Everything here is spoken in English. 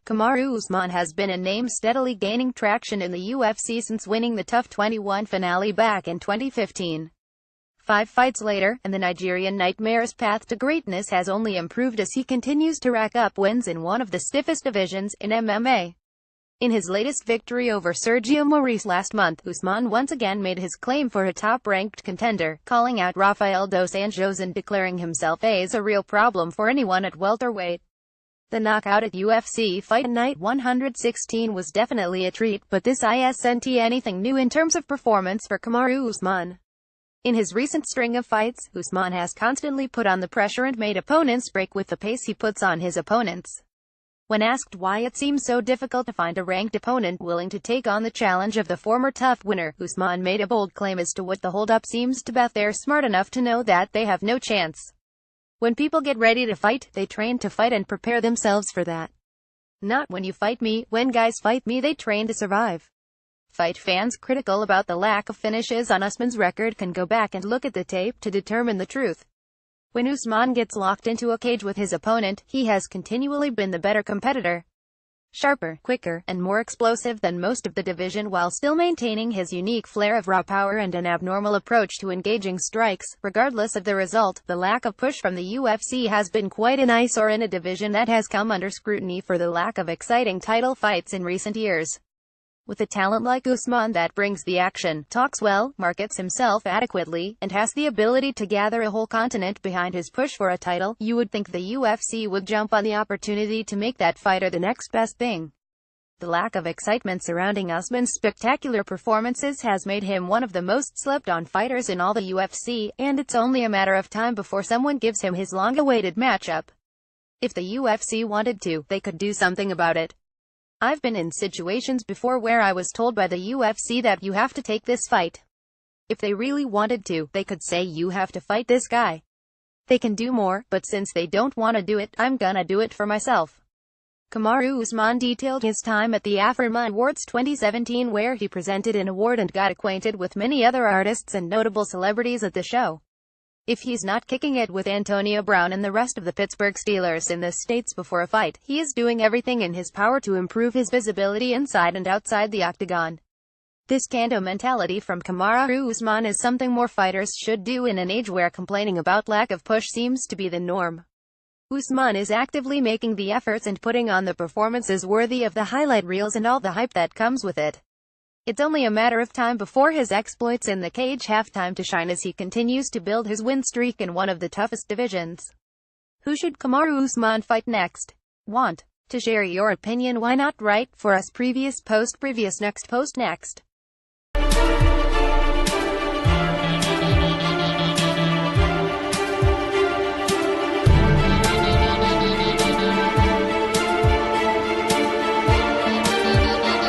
Kamaru Usman has been a name steadily gaining traction in the UFC since winning the TUF 21 finale back in 2015. 5 fights later, and the Nigerian nightmare's path to greatness has only improved as he continues to rack up wins in one of the stiffest divisions in MMA. In his latest victory over Sergio Moraes last month, Usman once again made his claim for a top-ranked contender, calling out Rafael dos Anjos and declaring himself as a real problem for anyone at welterweight. The knockout at UFC Fight Night 116 was definitely a treat, but this isn't anything new in terms of performance for Kamaru Usman. In his recent string of fights, Usman has constantly put on the pressure and made opponents break with the pace he puts on his opponents. When asked why it seems so difficult to find a ranked opponent willing to take on the challenge of the former TUF winner, Usman made a bold claim as to what the holdup seems to be. They're smart enough to know that they have no chance. When people get ready to fight, they train to fight and prepare themselves for that. Not when you fight me. When guys fight me, they train to survive. Fight fans critical about the lack of finishes on Usman's record can go back and look at the tape to determine the truth. When Usman gets locked into a cage with his opponent, he has continually been the better competitor. Sharper, quicker, and more explosive than most of the division while still maintaining his unique flair of raw power and an abnormal approach to engaging strikes. Regardless of the result, the lack of push from the UFC has been quite an eyesore in a division that has come under scrutiny for the lack of exciting title fights in recent years. With a talent like Usman that brings the action, talks well, markets himself adequately, and has the ability to gather a whole continent behind his push for a title, you would think the UFC would jump on the opportunity to make that fighter the next best thing. The lack of excitement surrounding Usman's spectacular performances has made him one of the most slept-on fighters in all the UFC, and it's only a matter of time before someone gives him his long-awaited matchup. If the UFC wanted to, they could do something about it. I've been in situations before where I was told by the UFC that you have to take this fight. If they really wanted to, they could say you have to fight this guy. They can do more, but since they don't want to do it, I'm gonna do it for myself. Kamaru Usman detailed his time at the AFRMA Awards 2017 where he presented an award and got acquainted with many other artists and notable celebrities at the show. If he's not kicking it with Antonio Brown and the rest of the Pittsburgh Steelers in the States before a fight, he is doing everything in his power to improve his visibility inside and outside the octagon. This can-do mentality from Kamaru Usman is something more fighters should do in an age where complaining about lack of push seems to be the norm. Usman is actively making the efforts and putting on the performances worthy of the highlight reels and all the hype that comes with it. It's only a matter of time before his exploits in the cage have time to shine as he continues to build his win streak in one of the toughest divisions. Who should Kamaru Usman fight next? Want to share your opinion? Why not write for us? Previous post next post next.